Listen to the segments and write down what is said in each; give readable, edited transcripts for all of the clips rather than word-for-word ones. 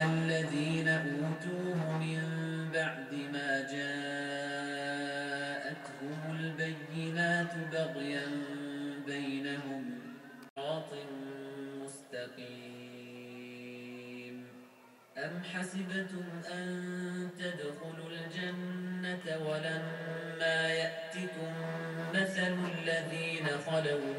الذين أوتوه من بعد ما جاءتهم البينات بغيا بينهم صراط مستقيم أم حسبتم أن تدخلوا الجنة ولما يأتكم مثل الذين خلوا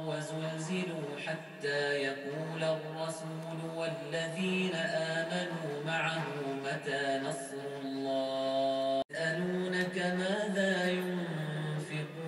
وزلزلوا حتى يقول الرسول والذين آمنوا معه متى نصر الله يسألونك ماذا ينفقون.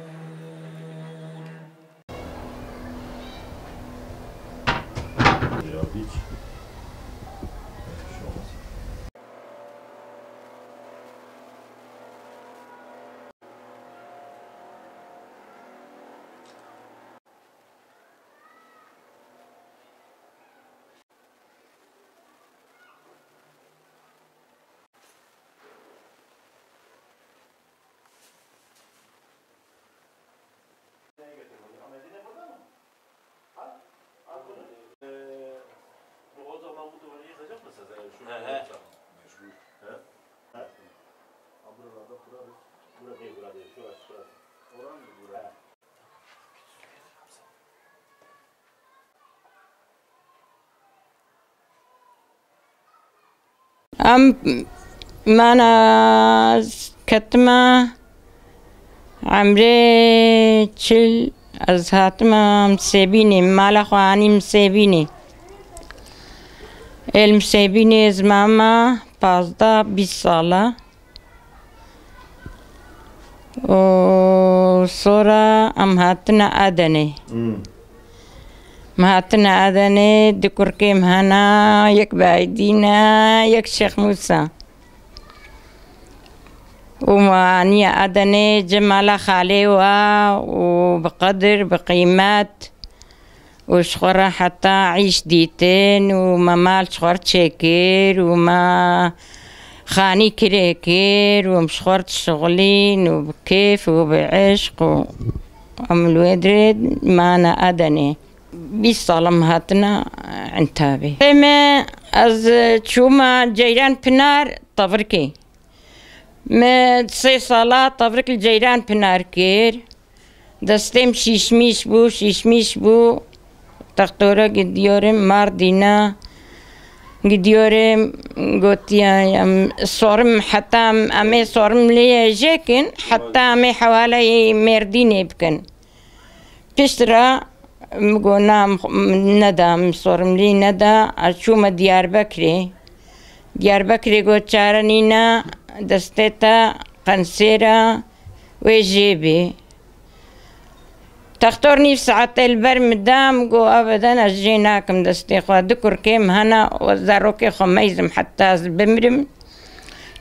O zaman bu duvarı yıkacak mısınız? Yani şunu mecbur. Buralarda kurarız. Burada değil, burada değil. Şurası. Oran mı buraya? أنا كتمة عمري تشل أزهاتما مسيبيني مالا خواني مسيبيني المسيبيني زماما بازدا 20 سالة وصورة هاتنا أدني مهاتنا أدني دكور كيم هنا يك بايدينا يك شيخ موسى ومانية أدني جمالة خاليوة وبقدر بقيمات وشخورة حتى عيش ديتين وممال شخور تشيكير وما خاني كريكير ومشخورة شغلين وبكيف وبعشق وملودرد مانا أدني بيصالم هاتنا عنتابي ما از شوما جيران بنار طفركي ما 3 سالات طفرك الجيران بنار كير دستم شيشميش بو تختورة قديورم ماردينا قديورم قوتيا صورم حتى أمي صورم لي جاكن حتى أمي حوالي مرديني بكن بشترا مقولنا ندى صورم لي ندى أشوم ديار بكري قوت شارنينا دستتا قنسيرة وجيبي تختارني في ساعة البرمدام قو أبدا أجيناكم دستي خوا دكر كيم هنا وزاروكي خميزم حتى بمرم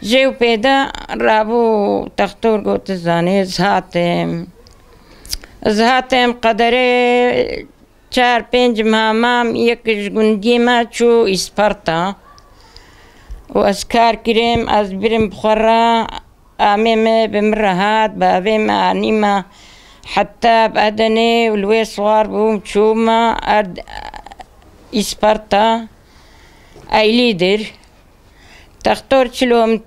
جيو بيدا رابو تختار قو تزاني زهاتم قدري 4-5 مهامام يكش قنديمة شو إسبارتا وأسكار كريم أزبرم بخورا آميمة بمرهات بابيمة آنيمة حتى بأدني والوي صوار بوم شوما أرد إسبارتا أي ليدر تختار شلوم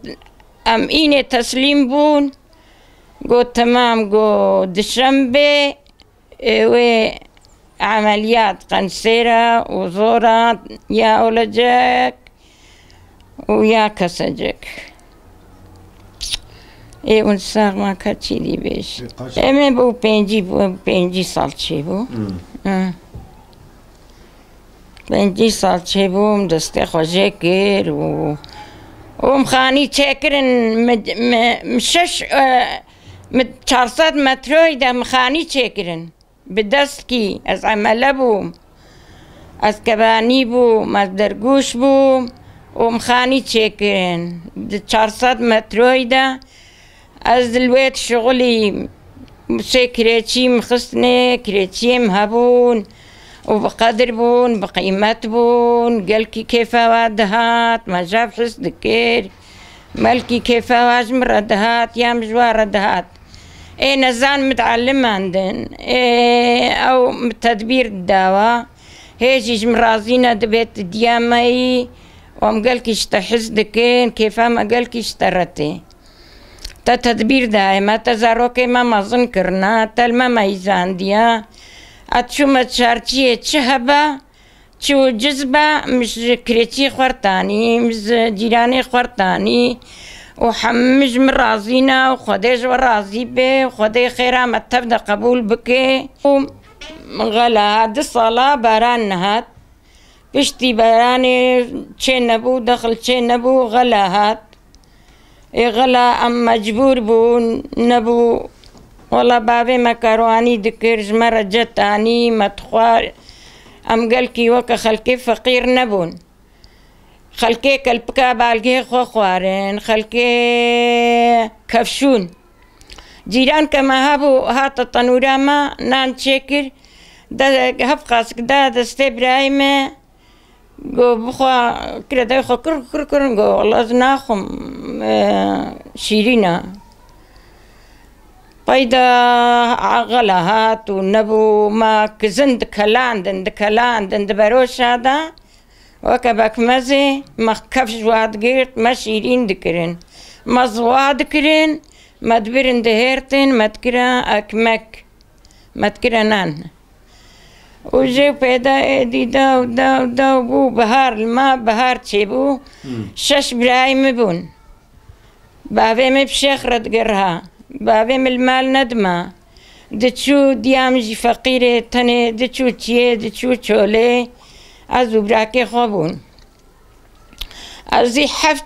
أم إيني تسليم بون قو تمام قو دشنبه وعمليات قنصيرة وزورة يا أولجك ويا كسجك إيه ونساق ما كاتشي دي بيش إيه بو بينجي سالتشي بو بينجي سالتشي بو مدستي خوجيكر ومخاني تشكرن مشش 400 متر دا مخاني تشكرن بدستكي از عمله بو از كباني بو مزدرگوش بو ومخاني تشكرن 400 متر دا از الوقت شغلي مسي كريتشي مخصني كريتشي مهبون وبقدر بون بقيمت بون قالكي كيف وادهات ما جاب حس دكير مالكي كيف واجم ردهات يا مجوار ردهات إيه نزان متعلم عندن إيه أو تدبير الدواء هيجي مرازينا دبيت ديامي وام قال كيش تحزدكين كيفا ما قال كيش ترتي تتدبير دائما تزاروكي ما مظن كرنا تلما ميزان ديا اتشو ما تشارتي تشهبا تشو جزبة مش كريتي خورتاني مش جيراني خورتاني وحمج من رازينا وخديج ورازي بي وخدي خيرا ما تبدا قبول بكي غلا هاد الصلاة باران نهات بشتي باراني تشي نبو دخل تشي نبو غلا هات غلا ام مجبور بو نبو والله بابي مكرواني دكر جمرة جتاني متخوار ام قالكي وكا خلكي فقير نبون خلكي كالبكا بالكي خوارين خلكي كفشون جيران كما هابو هات الطنوراما نان تشكر دا هفقاسك دا دستي برايمة قو بخوا كرا دا يخو كر كر كر قو والله زناخم شيرينا بايدا غلاهات ونبو ما كزند كلان دند بروش هذا وكبك مزي ما كفش واد قيرت ما شيرين دكرين ما زواد دكرين ما دبرن دهيرتين ما تكرا أكمك ما تكرا نان وجي بيدا ديدا ودا بو بهار الماء بهار تشيبو شش برايم بون بابي مبشيخ رد قرها بابي من المال ندمة دتشو ديامجي فقيرة تاني دتشو تيه دتشو تشولي ازو براكي خوبون ازي حفت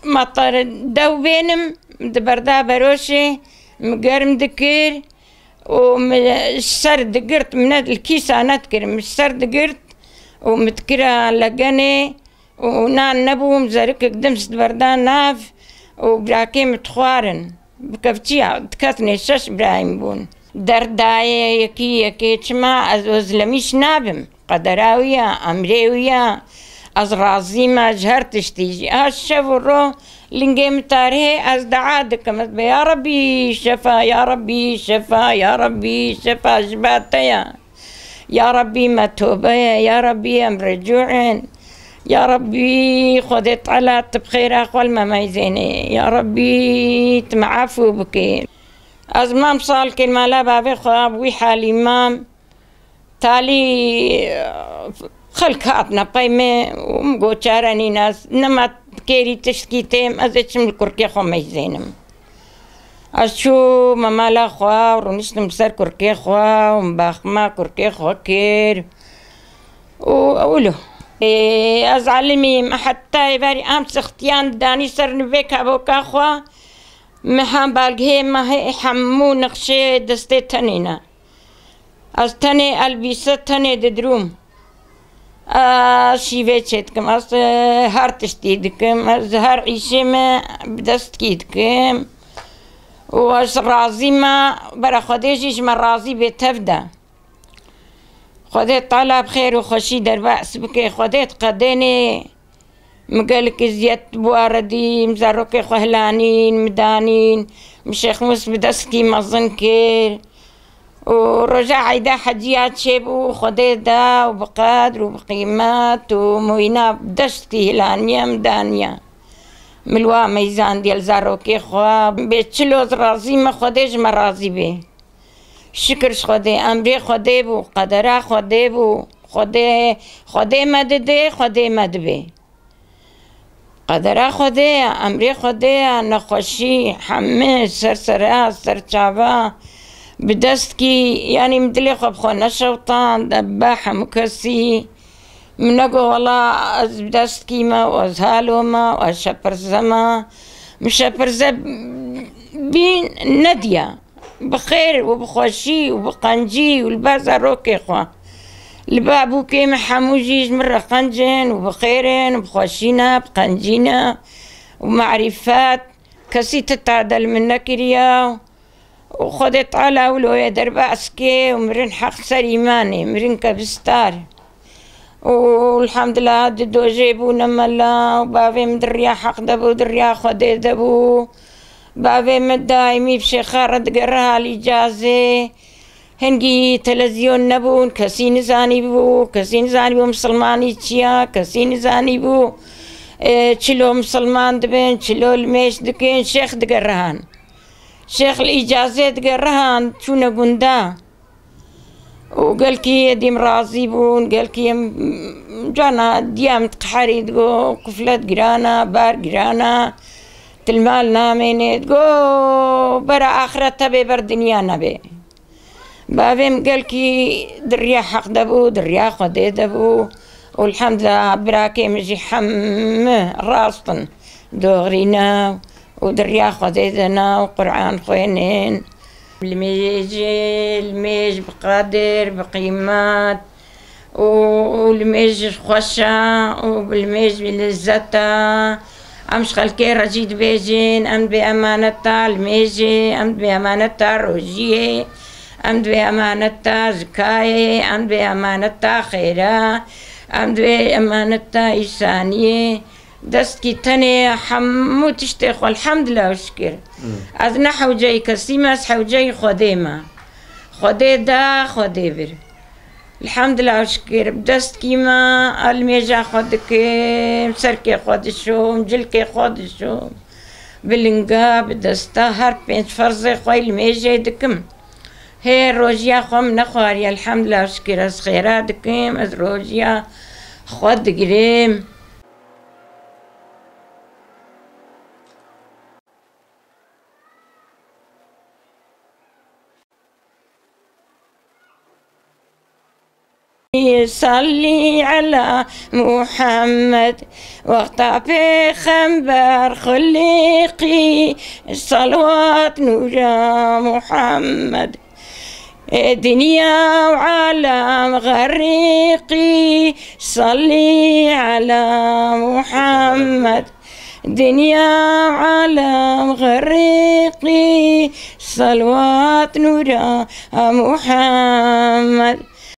مطر دو بينم دبردا بروشي مقرم دكير ومشسر دقرت من الكيسة نذكر مشسر دقرت ومتكرة لقاني ونان نبو مزارك قدمس دبردان ناف وبراكي متخوارن بكفتيا تكاتني شش برايم بون درداية يكي تشما أزلميش نابم قدراوية أمريوية از رازي ما جهرتش تيجي هالشفرو لنجيم تاريه از دعادكم يا ربي شفا يا ربي شفا يا ربي شفا جباتيا يا ربي ما توبة يا ربي أم رجوعين يا ربي خدت على بخير أقوال ما يزيني يا ربي تمعفو بكي از مام صال كلمة لا بابي خواب وي حالي مام تالي خلقاتنا قيمة ومقوشاراني ناس نما كيري تشكيتهم أزيتش من الكركي خو ميزينم أشو ممالا خوا ورونشتم سر كركي خوا ومباخما كركي خوا كير وأولو أزعلمي حتى يباري أمس اختيان داني سر نبيك أبوكا خوا محام بالغي ما هي حمو نقشي دستي تنينا از تني البيسة تني ددروم شيفيتشتكم از هار تشتيدكم از هار عيشي ما بدست كيدكم واش رازي ما برا خديجيش ما رازي بتفدا خديت طالع بخير وخشي درباس بكي خديت قديني مقالك زيت بواردي مزاروكي خهلانين مدانين مشيخ مس بدسكي مظنكير ورجع عيدا حجيات شيبو خديدا وبقادر وبقيمات وموينا بدشتي هلانيا مدانيا ملوا ميزان ديال زاروكي خوا بيتشلوز رازي ما خديج ما رازي بيه شكرش خدي امري خدي بو قدرا خدي بو خدي مدده خدي مدبه قدرا خدي امري خدي نخوشي حمي سرسرا سرچاوا بدستكي يعني مدلي خب خونا شوطان دباحة مكسي منقو والله از بدستكي ما وازهالو ما واشبرزما مشبرزة بين ندية بخير وبخوشي وبقنجي والبازا روكي خوا البابو كيما حموجيج مرة قنجين وبخيرين وبخوشينا بقنجينا ومعرفات كسي تتعدل من كريا وخدت على ولو درباسكي ومرن حق سليماني مرن كبستار والحمد لله دو جيبونا ملا وبابي مدريا حق دبو دريا خدي دبو بابي مدايمي بشي خارد قرها الإجازة هنگی تلویزیون نبود، کسی نزانی بود، مسلمانی چیا، کسی نزانی بود. چلو مسلمان دبن، چلو المیش دکن، شیخ دگرهان. شيخ الإجازة تقرهان تونا قندا وقال كي ديم راضي بون قال كي جانا ديام تقحري تقو قفلت قرانا بار قرانا تلمال نامين تقو برا آخرة تبي بر دنيا نبي بابهم قال كي دريا حق دبو دريا خدي دبو والحمد لله براكي مجي حم راستن دغرينا ودريا خديدنا وقرآن خوينين الميج بقدر بقيمات والميج خشا وبالميج بلزتا أمش خلكي رجيد بيجين أمد بأمانتا الميجي أمد بأمانتا روجيه أمد بأمانتا زكاية أمد بأمانتا خيرا أمد بأمانتا إيسانية دست کی تنه حمو تشتخ والحمد لله وشكر از نحو جاي كسيمة از حو جاي خده ما خده دا خده بر الحمد لله وشكر بدست کی ما الميجا خودك سركي خودشو مجلكي خودشو بلنقا بدستا هر بنت فرزي خوي الميجا دكم هي روجيا خوم نخواري الحمد لله وشكر از خيرات دكم از روجيا خود قريم صلي على محمد وقت بخنبر خلقي الصلوات نورا محمد دنيا وعالم غريقي صلي على محمد دنيا وعالم غريقي صلوات نورا محمد